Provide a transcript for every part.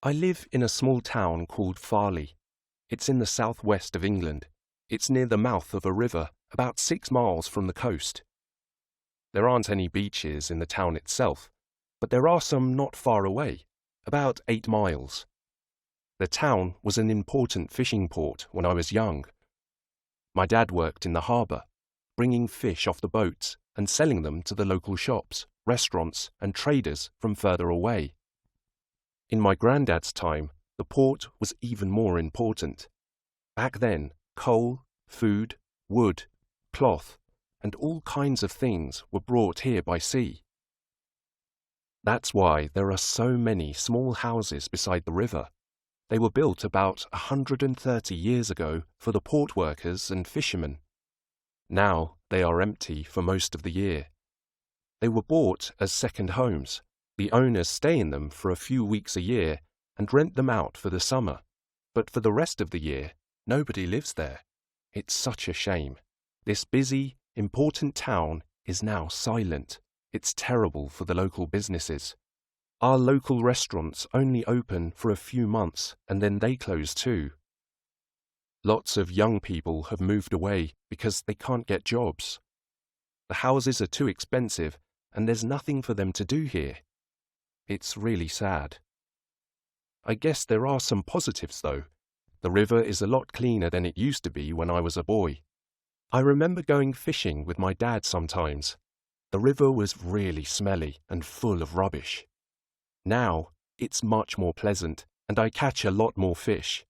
I live in a small town called Farley. It's in the southwest of England. It's near the mouth of a river, about 6 miles from the coast. There aren't any beaches in the town itself, but there are some not far away, about 8 miles. The town was an important fishing port when I was young. My dad worked in the harbour, bringing fish off the boats and selling them to the local shops, restaurants and traders from further away. In my granddad's time, the port was even more important. Back then, coal, food, wood, cloth, and all kinds of things were brought here by sea. That's why there are so many small houses beside the river. They were built about 130 years ago for the port workers and fishermen. Now they are empty for most of the year. They were bought as second homes. The owners stay in them for a few weeks a year and rent them out for the summer. But for the rest of the year, nobody lives there. It's such a shame. This busy, important town is now silent. It's terrible for the local businesses. Our local restaurants only open for a few months and then they close too. Lots of young people have moved away because they can't get jobs. The houses are too expensive and there's nothing for them to do here. It's really sad. I guess there are some positives though. The river is a lot cleaner than it used to be when I was a boy. I remember going fishing with my dad sometimes. The river was really smelly and full of rubbish. Now, it's much more pleasant and I catch a lot more fish.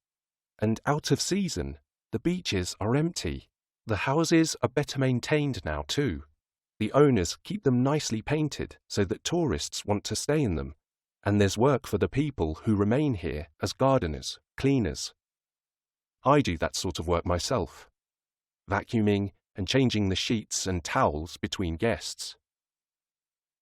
And out of season, the beaches are empty. The houses are better maintained now too. The owners keep them nicely painted so that tourists want to stay in them. And there's work for the people who remain here as gardeners, cleaners. I do that sort of work myself, vacuuming and changing the sheets and towels between guests.